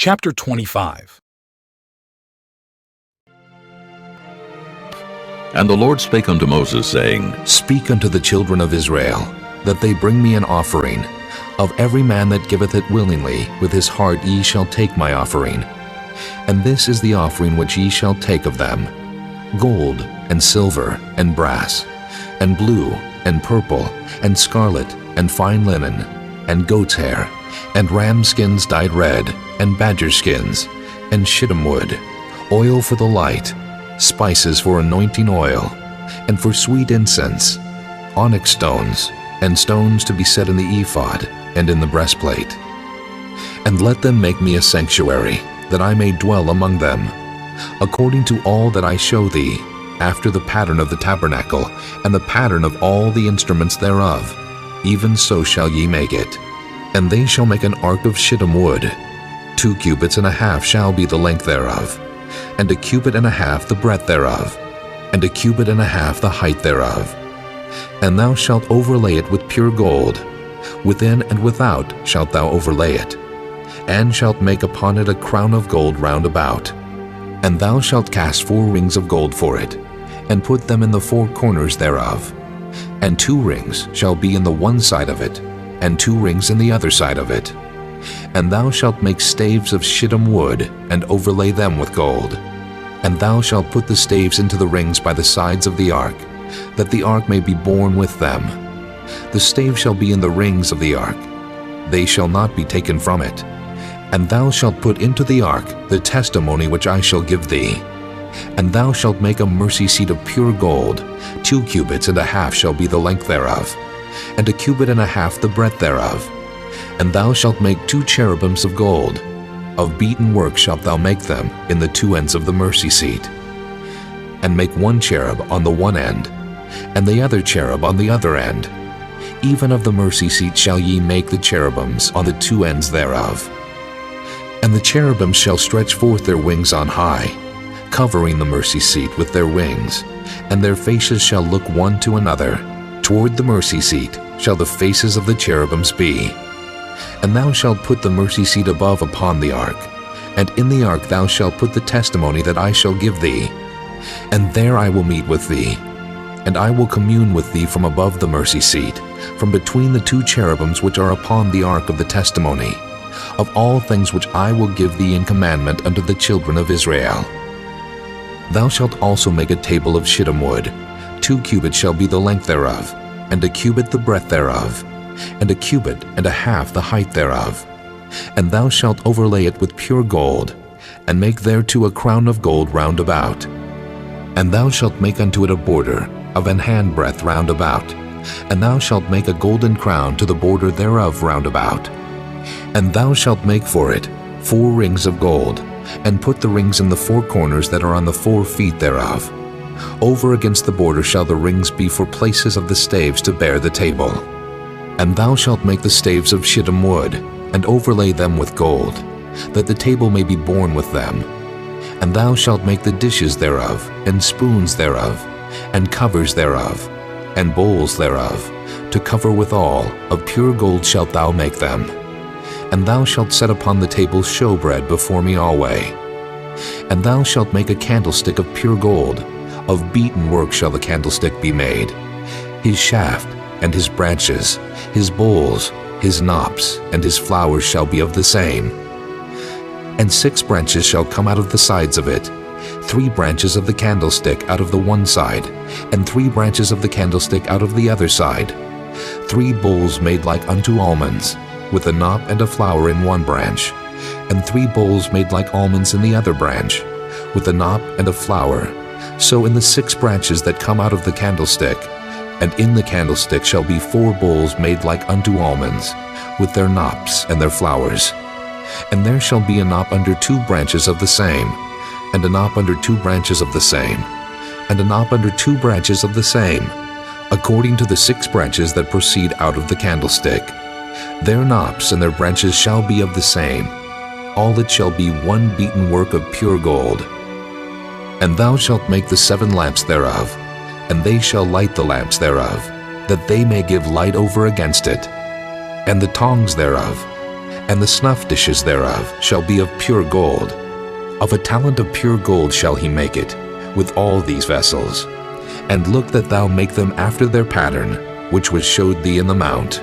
Chapter 25. And the Lord spake unto Moses, saying, Speak unto the children of Israel, that they bring me an offering. Of every man that giveth it willingly, with his heart ye shall take my offering. And this is the offering which ye shall take of them: gold, and silver, and brass, and blue, and purple, and scarlet, and fine linen, and goat's hair, and ram skins dyed red, and badger skins, and shittim wood, oil for the light, spices for anointing oil, and for sweet incense, onyx stones, and stones to be set in the ephod, and in the breastplate. And let them make me a sanctuary, that I may dwell among them, according to all that I show thee, after the pattern of the tabernacle, and the pattern of all the instruments thereof, even so shall ye make it. And they shall make an ark of shittim wood. 2 cubits and a half shall be the length thereof, and 1 cubit and a half the breadth thereof, and 1 cubit and a half the height thereof. And thou shalt overlay it with pure gold. Within and without shalt thou overlay it, and shalt make upon it a crown of gold round about. And thou shalt cast 4 rings of gold for it, and put them in the 4 corners thereof. And 2 rings shall be in the one side of it, and 2 rings in the other side of it. And thou shalt make staves of shittim wood, and overlay them with gold. And thou shalt put the staves into the rings by the sides of the ark, that the ark may be borne with them. The staves shall be in the rings of the ark; they shall not be taken from it. And thou shalt put into the ark the testimony which I shall give thee. And thou shalt make a mercy seat of pure gold. 2 cubits and a half shall be the length thereof, and 1 cubit and a half the breadth thereof. And thou shalt make 2 cherubims of gold. Of beaten work shalt thou make them in the 2 ends of the mercy seat. And make 1 cherub on the one end, and the other cherub on the other end. Even of the mercy seat shall ye make the cherubims on the 2 ends thereof. And the cherubims shall stretch forth their wings on high, covering the mercy seat with their wings, and their faces shall look one to another. Toward the mercy seat shall the faces of the cherubims be. And thou shalt put the mercy seat above upon the ark, and in the ark thou shalt put the testimony that I shall give thee. And there I will meet with thee, and I will commune with thee from above the mercy seat, from between the 2 cherubims which are upon the ark of the testimony, of all things which I will give thee in commandment unto the children of Israel. Thou shalt also make a table of shittim wood. 2 cubits shall be the length thereof, and 1 cubit the breadth thereof, and 1 cubit and a half the height thereof. And thou shalt overlay it with pure gold, and make thereto a crown of gold round about. And thou shalt make unto it a border of an handbreadth round about, and thou shalt make a golden crown to the border thereof round about. And thou shalt make for it 4 rings of gold, and put the rings in the 4 corners that are on the 4 feet thereof. Over against the border shall the rings be for places of the staves to bear the table. And thou shalt make the staves of shittim wood, and overlay them with gold, that the table may be borne with them. And thou shalt make the dishes thereof, and spoons thereof, and covers thereof, and bowls thereof, to cover withal, of pure gold shalt thou make them. And thou shalt set upon the table showbread before me alway. And thou shalt make a candlestick of pure gold. Of beaten work shall the candlestick be made. His shaft, and his branches, his bowls, his knops, and his flowers shall be of the same. And 6 branches shall come out of the sides of it, 3 branches of the candlestick out of the one side, and 3 branches of the candlestick out of the other side. 3 bowls made like unto almonds, with a knop and a flower in one branch, and 3 bowls made like almonds in the other branch, with a knop and a flower. So in the 6 branches that come out of the candlestick, and in the candlestick shall be 4 bowls made like unto almonds, with their knops and their flowers. And there shall be a knop under 2 branches of the same, and a knop under 2 branches of the same, and a knop under 2 branches of the same, according to the 6 branches that proceed out of the candlestick. Their knops and their branches shall be of the same. All it shall be 1 beaten work of pure gold. And thou shalt make the 7 lamps thereof, and they shall light the lamps thereof, that they may give light over against it. And the tongs thereof, And the snuff dishes thereof shall be of pure gold. Of a talent of pure gold shall he make it, with all these vessels. And look that thou make them after their pattern, which was showed thee in the mount.